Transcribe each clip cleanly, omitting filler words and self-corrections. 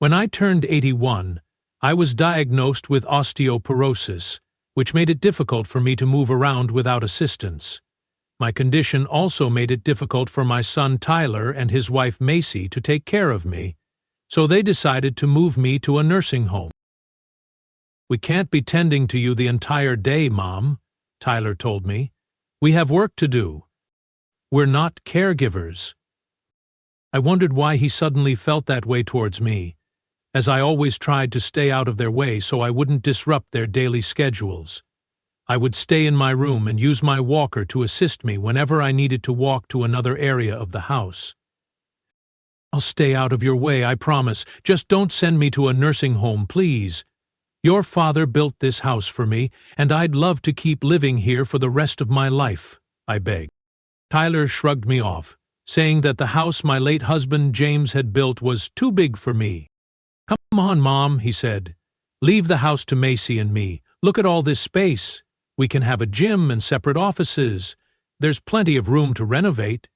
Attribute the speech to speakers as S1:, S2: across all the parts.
S1: When I turned 81, I was diagnosed with osteoporosis, which made it difficult for me to move around without assistance. My condition also made it difficult for my son Tyler and his wife Macy to take care of me, so they decided to move me to a nursing home. "We can't be tending to you the entire day, Mom," Tyler told me. "We have work to do. We're not caregivers." I wondered why he suddenly felt that way towards me, as I always tried to stay out of their way so I wouldn't disrupt their daily schedules. I would stay in my room and use my walker to assist me whenever I needed to walk to another area of the house. "I'll stay out of your way, I promise. Just don't send me to a nursing home, please. Your father built this house for me, and I'd love to keep living here for the rest of my life," I begged. Tyler shrugged me off, saying that the house my late husband James had built was too big for me. "Come on, Mom," he said. "Leave the house to Macy and me. Look at all this space. We can have a gym and separate offices. There's plenty of room to renovate."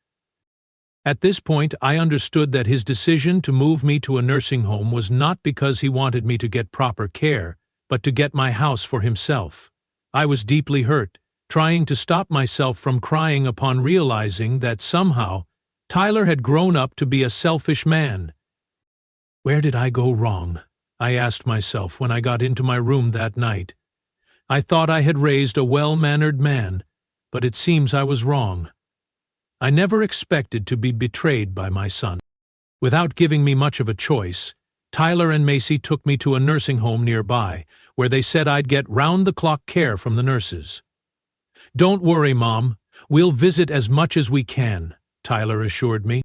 S1: At this point, I understood that his decision to move me to a nursing home was not because he wanted me to get proper care, but to get my house for himself. I was deeply hurt, trying to stop myself from crying upon realizing that somehow Tyler had grown up to be a selfish man. Where did I go wrong? I asked myself when I got into my room that night. I thought I had raised a well-mannered man, but it seems I was wrong. I never expected to be betrayed by my son. Without giving me much of a choice, Tyler and Macy took me to a nursing home nearby, where they said I'd get round-the-clock care from the nurses. "Don't worry, Mom. We'll visit as much as we can," Tyler assured me.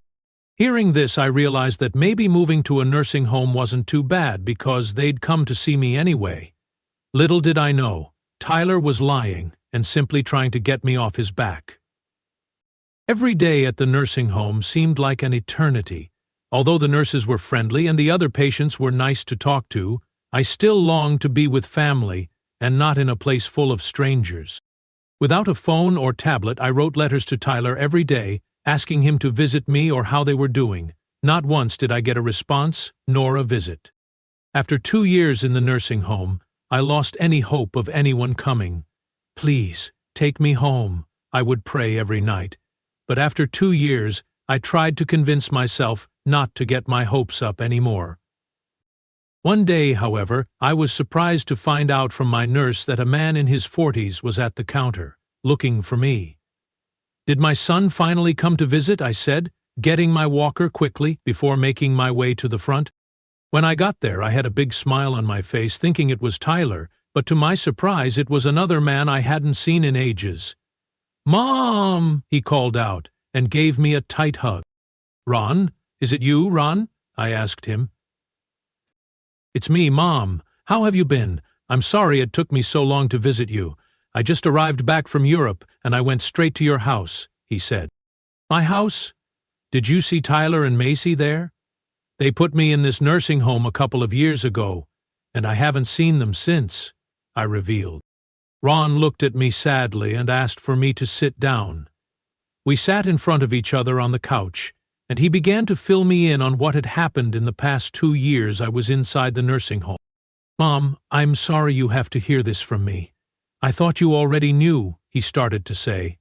S1: Hearing this, I realized that maybe moving to a nursing home wasn't too bad because they'd come to see me anyway. Little did I know, Tyler was lying and simply trying to get me off his back. Every day at the nursing home seemed like an eternity. Although the nurses were friendly and the other patients were nice to talk to, I still longed to be with family and not in a place full of strangers. Without a phone or tablet, I wrote letters to Tyler every day, asking him to visit me or how they were doing. Not once did I get a response, nor a visit. After 2 years in the nursing home, I lost any hope of anyone coming. "Please, take me home," I would pray every night. But after 2 years, I tried to convince myself not to get my hopes up anymore. One day, however, I was surprised to find out from my nurse that a man in his 40s was at the counter, looking for me. "Did my son finally come to visit?" I said, getting my walker quickly before making my way to the front. When I got there, I had a big smile on my face, thinking it was Tyler, but to my surprise, it was another man I hadn't seen in ages. "Mom!" he called out, and gave me a tight hug. "Ron? Is it you, Ron?" I asked him. "It's me, Mom. How have you been? I'm sorry it took me so long to visit you. I just arrived back from Europe, and I went straight to your house," he said. "My house? Did you see Tyler and Macy there? They put me in this nursing home a couple of years ago, and I haven't seen them since," I revealed. Ron looked at me sadly and asked for me to sit down. We sat in front of each other on the couch, and he began to fill me in on what had happened in the past 2 years I was inside the nursing home. "Mom, I'm sorry you have to hear this from me. I thought you already knew," he started to say.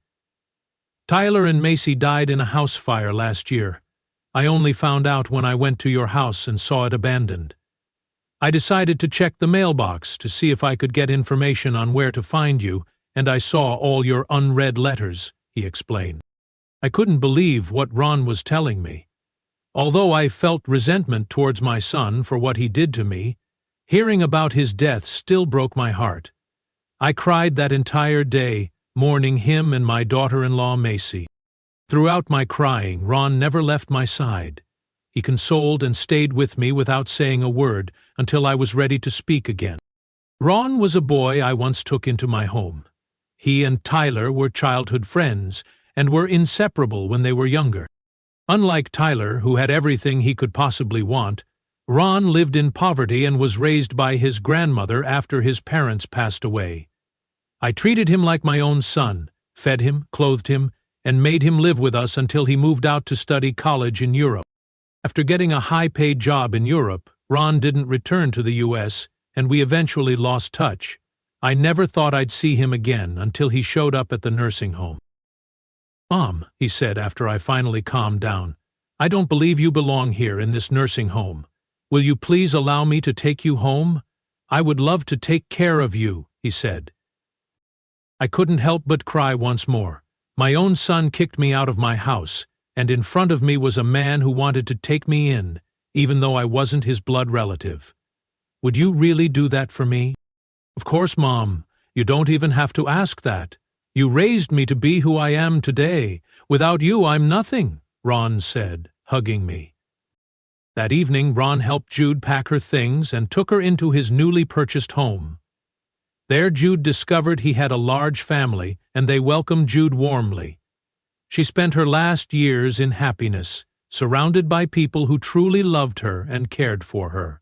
S1: "Tyler and Macy died in a house fire last year. I only found out when I went to your house and saw it abandoned. I decided to check the mailbox to see if I could get information on where to find you, and I saw all your unread letters," he explained. I couldn't believe what Ron was telling me. Although I felt resentment towards my son for what he did to me, hearing about his death still broke my heart. I cried that entire day, mourning him and my daughter-in-law Macy. Throughout my crying, Ron never left my side. He consoled and stayed with me without saying a word until I was ready to speak again. Ron was a boy I once took into my home. He and Tyler were childhood friends and were inseparable when they were younger. Unlike Tyler, who had everything he could possibly want, Ron lived in poverty and was raised by his grandmother after his parents passed away. I treated him like my own son, fed him, clothed him, and made him live with us until he moved out to study college in Europe. After getting a high-paid job in Europe, Ron didn't return to the US, and we eventually lost touch. I never thought I'd see him again until he showed up at the nursing home. "Mom," he said after I finally calmed down, "I don't believe you belong here in this nursing home. Will you please allow me to take you home? I would love to take care of you," he said. I couldn't help but cry once more. My own son kicked me out of my house, and in front of me was a man who wanted to take me in, even though I wasn't his blood relative. "Would you really do that for me?" "Of course, Mom. You don't even have to ask that. You raised me to be who I am today. Without you, I'm nothing," Ron said, hugging me. That evening, Ron helped Jude pack her things and took her into his newly purchased home. There Jude discovered he had a large family, and they welcomed Jude warmly. She spent her last years in happiness, surrounded by people who truly loved her and cared for her.